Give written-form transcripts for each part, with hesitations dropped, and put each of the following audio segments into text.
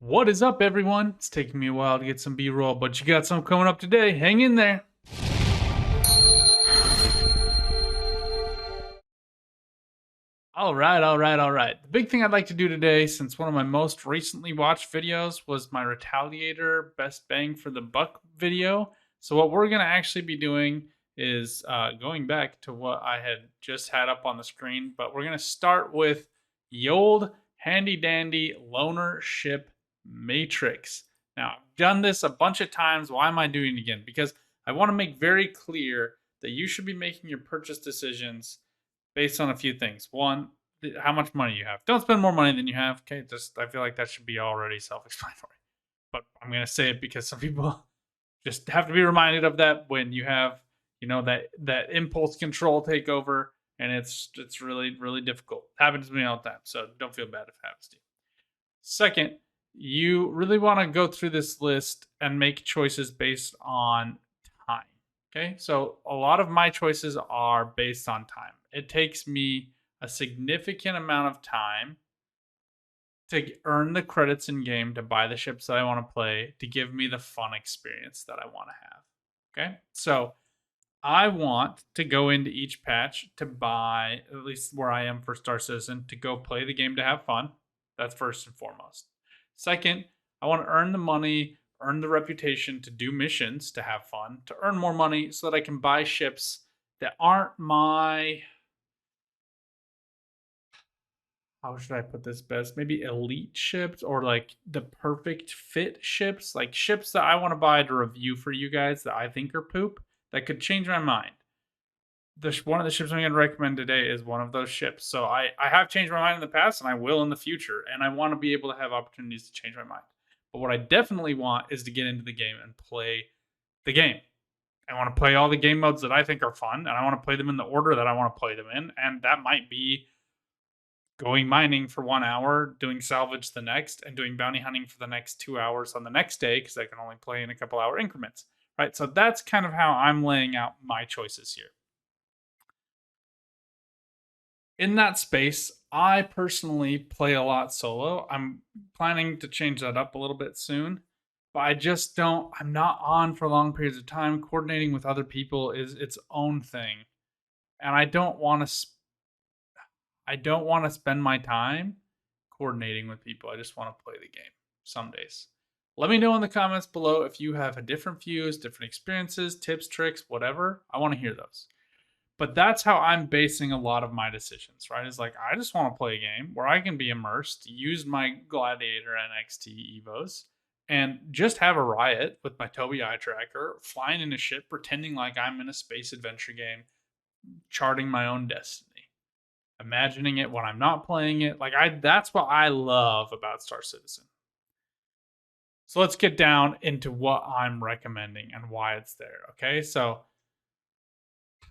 What is up, everyone? It's taking me a while to get some B-roll, but you got some coming up today. Hang in there. All right. The big thing I'd like to do today, since one of my most recently watched videos was my Retaliator Best Bang for the Buck video. So what we're going to actually be doing is going back to what I had just had up on the screen, but we're going to start with the old handy dandy loaner ship matrix. Now, I've done this a bunch of times. Why am I doing it again? Because I want to make very clear that you should be making your purchase decisions based on a few things. One, how much money you have. Don't spend more money than you have. Okay, just I feel like that should be already self-explanatory. But I'm gonna say it because some people just have to be reminded of that when you have, that impulse control take over, and it's really difficult. It happens to me all the time, so don't feel bad if it happens to you. Second, you really want to go through this list and make choices based on time. Okay, so a lot of my choices are based on time. It takes me a significant amount of time to earn the credits in game to buy the ships that I want to play to give me the fun experience that I want to have. Okay, so I want to go into each patch to buy, at least where I am for Star Citizen, to go play the game to have fun. That's first and foremost. Second, I want to earn the money, earn the reputation to do missions to have fun, to earn more money so that I can buy ships that aren't my, how should I put this best? Maybe elite ships or like the perfect fit ships, like ships that I want to buy to review for you guys that I think are poop that could change my mind. One of the ships I'm going to recommend today is one of those ships. So I have changed my mind in the past and I will in the future. And I want to be able to have opportunities to change my mind. But what I definitely want is to get into the game and play the game. I want to play all the game modes that I think are fun, and I want to play them in the order that I want to play them in. And that might be going mining for 1 hour, doing salvage the next, and doing bounty hunting for the next 2 hours on the next day because I can only play in a couple hour increments. Right? So that's kind of how I'm laying out my choices here. In that space, I personally play a lot solo. I'm planning to change that up a little bit soon, but I just don't, I'm not on for long periods of time. Coordinating with other people is its own thing. And I don't want to spend my time coordinating with people. I just want to play the game some days. Let me know in the comments below if you have a different views, different experiences, tips, tricks, whatever. I want to hear those. But that's how I'm basing a lot of my decisions, right? It's like I just want to play a game where I can be immersed, use my Gladiator NXT Evos, and just have a riot with my Tobii eye tracker, flying in a ship, pretending like I'm in a space adventure game, charting my own destiny, imagining it when I'm not playing it. That's what I love about Star Citizen. So let's get down into what I'm recommending and why it's there. Okay, so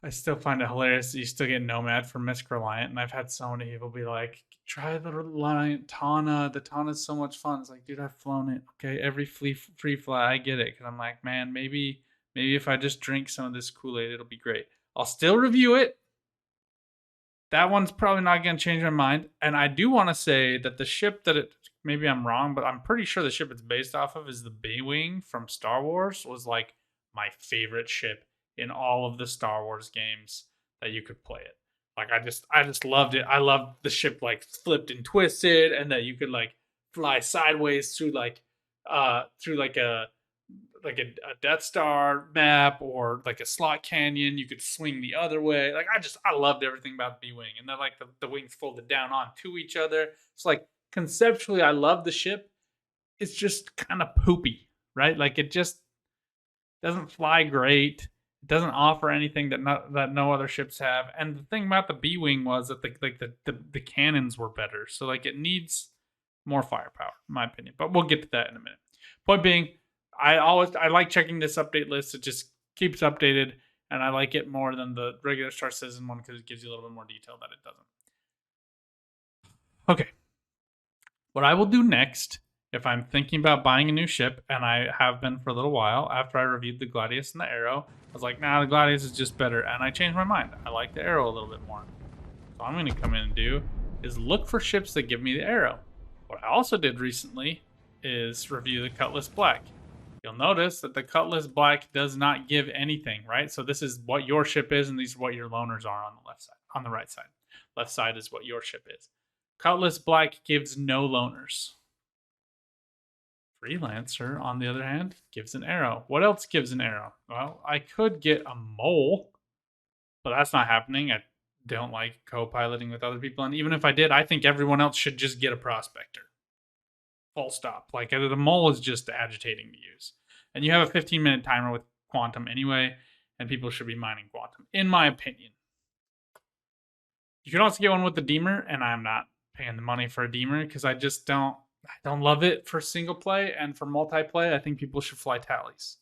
I still find it hilarious that you still get Nomad from Misk Reliant, and I've had so many people be like, try the Reliant Tana. The Tana's so much fun. It's like, dude, I've flown it. Okay, every free fly, I get it. Because I'm like, man, maybe if I just drink some of this Kool-Aid, it'll be great. I'll still review it. That one's probably not going to change my mind. And I do want to say that the ship maybe I'm wrong, but I'm pretty sure the ship it's based off of is the B-Wing from Star Wars, was like my favorite ship in all of the Star Wars games that you could play it. Like I just loved it. I loved the ship like flipped and twisted, and that you could like fly sideways through a Death Star map or like a slot canyon. You could swing the other way. Like I loved everything about the B-Wing, and then like the wings folded down onto each other. It's like conceptually, I love the ship. It's just kind of poopy, right? Like it just doesn't fly great. It doesn't offer anything that no other ships have. And the thing about the B-Wing was that the cannons were better. So like it needs more firepower, in my opinion. But we'll get to that in a minute. Point being, I like checking this update list. It just keeps updated, and I like it more than the regular Star Citizen one because it gives you a little bit more detail that it doesn't. Okay. What I will do next, if I'm thinking about buying a new ship, and I have been for a little while, after I reviewed the Gladius and the Arrow, I was like, nah, the Gladius is just better, and I changed my mind. I like the Arrow a little bit more. So I'm going to come in and do is look for ships that give me the Arrow. What I also did recently is review the Cutlass Black. You'll notice that the Cutlass Black does not give anything, right? So this is what your ship is, and these are what your loaners are on the left side, on the right side. Left side is what your ship is. Cutlass Black gives no loaners. Freelancer, on the other hand, gives an arrow. What else gives an arrow? Well, I could get a mole, but that's not happening. I don't like co-piloting with other people, and even if I did, I think everyone else should just get a prospector. Full stop. Like the mole is just agitating to use, and you have a 15-minute timer with quantum anyway, and people should be mining quantum, in my opinion. You can also get one with the Deemer, and I'm not paying the money for a Deemer because I just don't love it for single play, and for multiplay, I think people should fly tallies.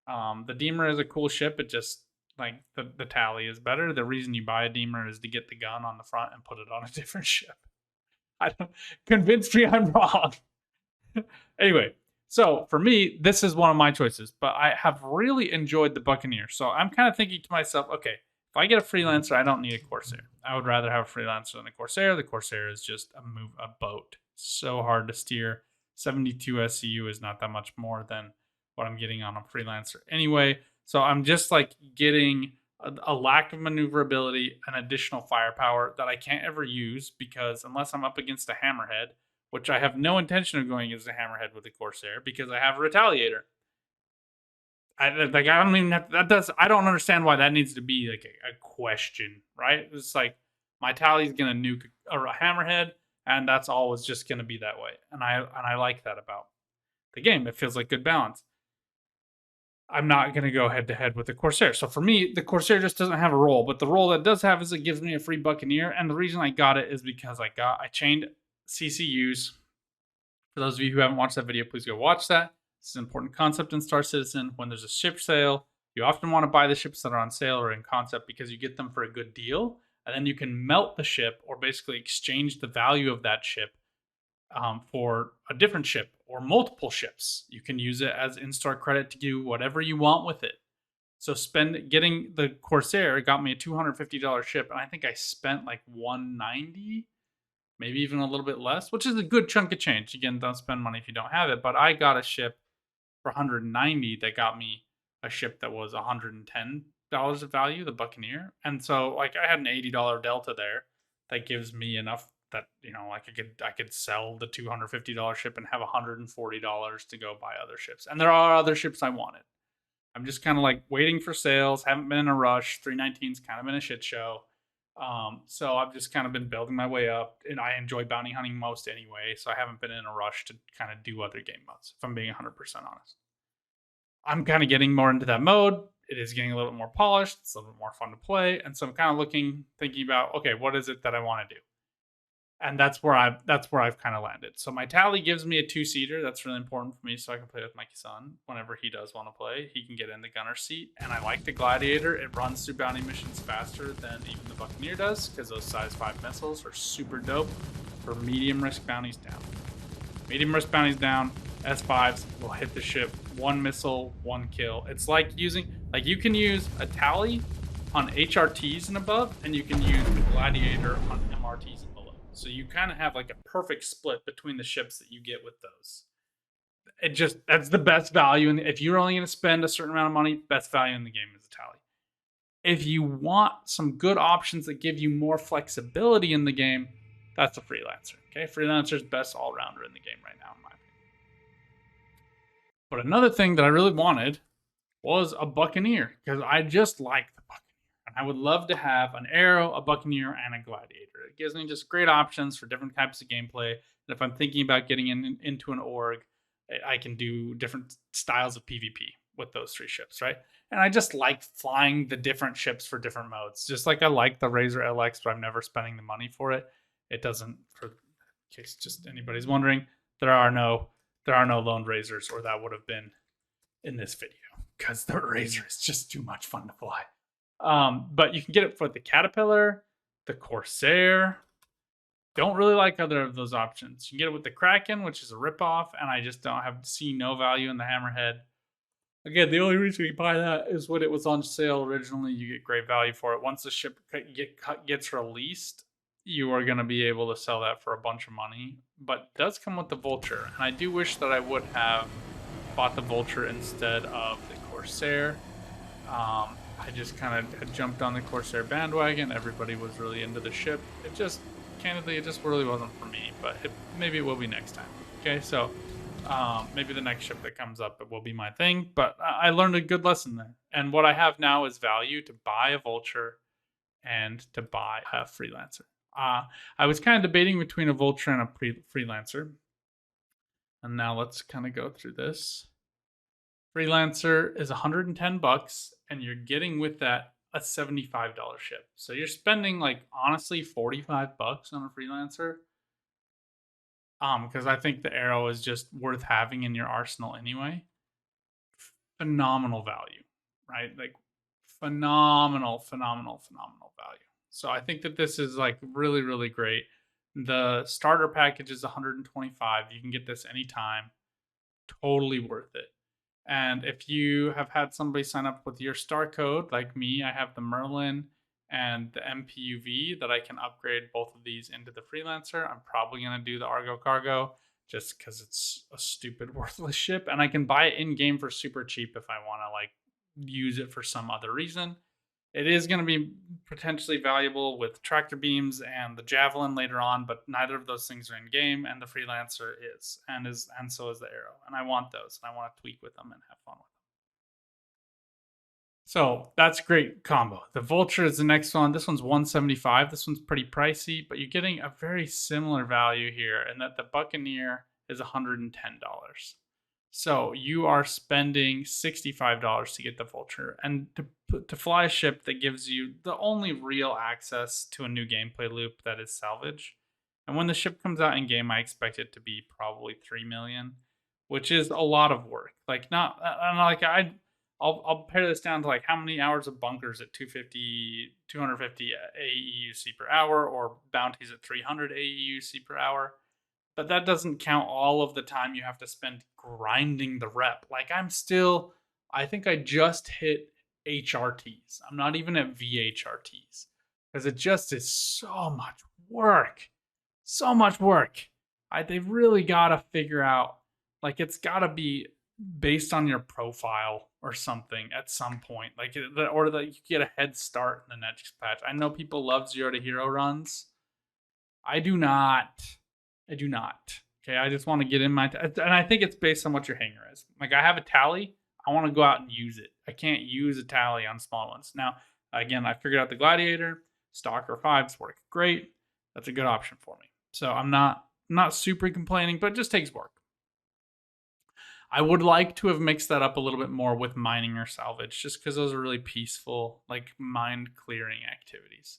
The Deemer is a cool ship. It just like the tally is better. The reason you buy a Deemer is to get the gun on the front and put it on a different ship. I don't convince me I'm wrong. Anyway, so for me, this is one of my choices, but I have really enjoyed the Buccaneer. So I'm kind of thinking to myself, okay, if I get a freelancer, I don't need a Corsair. I would rather have a freelancer than a Corsair. The Corsair is just a boat. So hard to steer. 72 SCU is not that much more than what I'm getting on a freelancer anyway. So I'm just like getting a lack of maneuverability and additional firepower that I can't ever use because unless I'm up against a hammerhead, which I have no intention of going against a hammerhead with a Corsair because I have a Retaliator. I don't even have I don't understand why that needs to be like a question, right? It's like my tally's gonna nuke a hammerhead, and that's always just gonna be that way. And I like that about the game. It feels like good balance. I'm not going to go head to head with the Corsair. So for me, the Corsair just doesn't have a role, but the role that does have is it gives me a free Buccaneer. And the reason I got it is because I chained CCUs. For those of you who haven't watched that video, please go watch that. This is an important concept in Star Citizen. When there's a ship sale, you often want to buy the ships that are on sale or in concept because you get them for a good deal. And then you can melt the ship or basically exchange the value of that ship for a different ship or multiple ships. You can use it as in-store credit to do whatever you want with it. So getting the Corsair got me a $250 ship, and I think I spent like $190, maybe even a little bit less, which is a good chunk of change. Again, don't spend money if you don't have it. But I got a ship for $190 that got me a ship that was $110 of value, the Buccaneer. And so like I had an $80 delta there that gives me enough that like I could sell the $250 ship and have $140 to go buy other ships. And there are other ships I wanted. I'm just kind of like waiting for sales. Haven't been in a rush. 319's kind of been a shit show. So I've just kind of been building my way up, and I enjoy bounty hunting most anyway. So I haven't been in a rush to kind of do other game modes. If I'm being 100% honest, I'm kind of getting more into that mode. It is getting a little bit more polished. It's a little bit more fun to play, and so I'm kind of thinking about, okay, what is it that I want to do? And that's where I've kind of landed. So my tally gives me a 2-seater. That's really important for me, so I can play with Mikey's son whenever he does want to play. He can get in the gunner seat, and I like the Gladiator. It runs through bounty missions faster than even the Buccaneer does because those size 5 missiles are super dope for medium risk bounties down. Medium risk bounties down, S5s will hit the ship 1 missile, 1 kill. It's like you can use a tally on HRTs and above, and you can use the Gladiator on MRTs and below. So you kind of have like a perfect split between the ships that you get with those. That's the best value. And if you're only going to spend a certain amount of money, best value in the game is a tally. If you want some good options that give you more flexibility in the game, that's a freelancer. Okay, freelancer's best all rounder in the game right now, in my opinion. But another thing that I really wanted was a Buccaneer because I just like the Buccaneer. And I would love to have an Arrow, a Buccaneer, and a Gladiator. It gives me just great options for different types of gameplay. And if I'm thinking about getting into an org, I can do different styles of PvP with those 3 ships, right? And I just like flying the different ships for different modes. Just like I like the Razor LX, but I'm never spending the money for it. It doesn't, for in case just anybody's wondering, there are no lone Razors, or that would have been in this video because the Razor is just too much fun to fly. But you can get it for the Caterpillar, the Corsair. Don't really like other of those options. You can get it with the Kraken, which is a ripoff, and I just see no value in the Hammerhead. Again, the only reason you buy that is when it was on sale originally. You get great value for it. Once the ship gets released, you are going to be able to sell that for a bunch of money. But it does come with the Vulture, and I do wish that I would have bought the Vulture instead of the Corsair. I just kind of jumped on the Corsair bandwagon. Everybody was really into the ship. It just, candidly, it just really wasn't for me. But maybe it will be next time. Okay, so maybe the next ship that comes up, it will be my thing. But I learned a good lesson there. And what I have now is value to buy a Vulture and to buy a Freelancer. I was kind of debating between a Vulture and a Freelancer. And now let's kind of go through this. Freelancer is $110, and you're getting with that a $75 ship. So you're spending like honestly $45 on a Freelancer. Because I think the Arrow is just worth having in your arsenal anyway. Phenomenal value, right? Like phenomenal value. So I think that this is like really, really great. The starter package is $125. You can get this anytime. Totally worth it. And if you have had somebody sign up with your star code, like me, I have the Merlin and the MPUV that I can upgrade both of these into the Freelancer. I'm probably going to do the Argo Cargo just because it's a stupid, worthless ship. And I can buy it in game for super cheap if I want to like use it for some other reason. It is going to be potentially valuable with tractor beams and the javelin later on, but neither of those things are in game, and the Freelancer is, and so is the Arrow. And I want those, and I want to tweak with them and have fun with them. So that's a great combo. The Vulture is the next one. This one's $175. This one's pretty pricey, but you're getting a very similar value here, and that the Buccaneer is $110. So you are spending $65 to get the Vulture, and to fly a ship that gives you the only real access to a new gameplay loop that is salvage. And when the ship comes out in game, I expect it to be probably 3 million, which is a lot of work. Like not, and like I'll pare this down to like how many hours of bunkers at 250 AEUC per hour, or bounties at 300 AEUC per hour. But that doesn't count all of the time you have to spend grinding the rep. Like I think I just hit HRTs. I'm not even at VHRTs because it just is so much work. So much work. They've really got to figure out, like, it's got to be based on your profile or something at some point. Like, or that you get a head start in the next patch. I know people love 0 to hero runs. I do not. Okay, I just want to get in my and I think it's based on what your hanger is. Like I have a tally, I want to go out and use it. I can't use a tally on small ones. Now, again, I figured out the Gladiator, Stalker 5s work great. That's a good option for me. So I'm not super complaining, but it just takes work. I would like to have mixed that up a little bit more with mining or salvage, just because those are really peaceful, like mind clearing activities.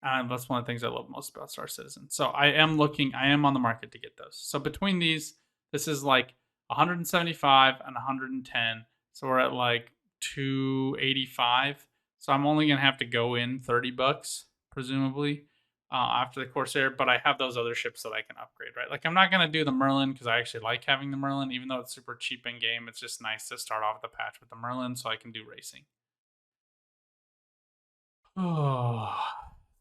And that's one of the things I love most about Star Citizen. So I am on the market to get those. So between these, this is like 175 and 110. So we're at like 285. So I'm only going to have to go in $30, presumably, after the Corsair. But I have those other ships that I can upgrade, right? Like I'm not going to do the Merlin because I actually like having the Merlin. Even though it's super cheap in game, it's just nice to start off the patch with the Merlin so I can do racing. Oh.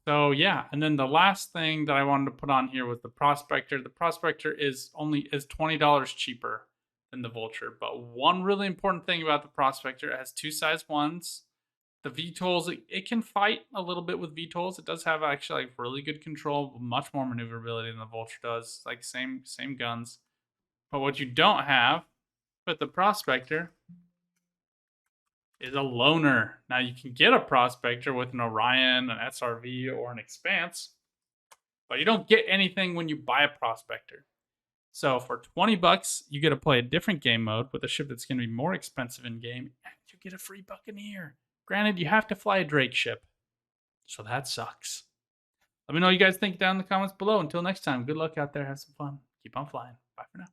So yeah, and then the last thing that I wanted to put on here was the Prospector. The Prospector is $20 cheaper than the Vulture, but one really important thing about the Prospector, it has two size ones. The VTOLs, it can fight a little bit with VTOLs. It does have actually like really good control, much more maneuverability than the Vulture does. Like same guns, but what you don't have with the Prospector is a loner. Now you can get a Prospector with an Orion, an SRV, or an Expanse, but you don't get anything when you buy a Prospector. So for $20, you get to play a different game mode with a ship that's going to be more expensive in game, and you get a free Buccaneer. Granted, you have to fly a Drake ship, so that sucks. Let me know what you guys think down in the comments below. Until next time, good luck out there. Have some fun. Keep on flying. Bye for now.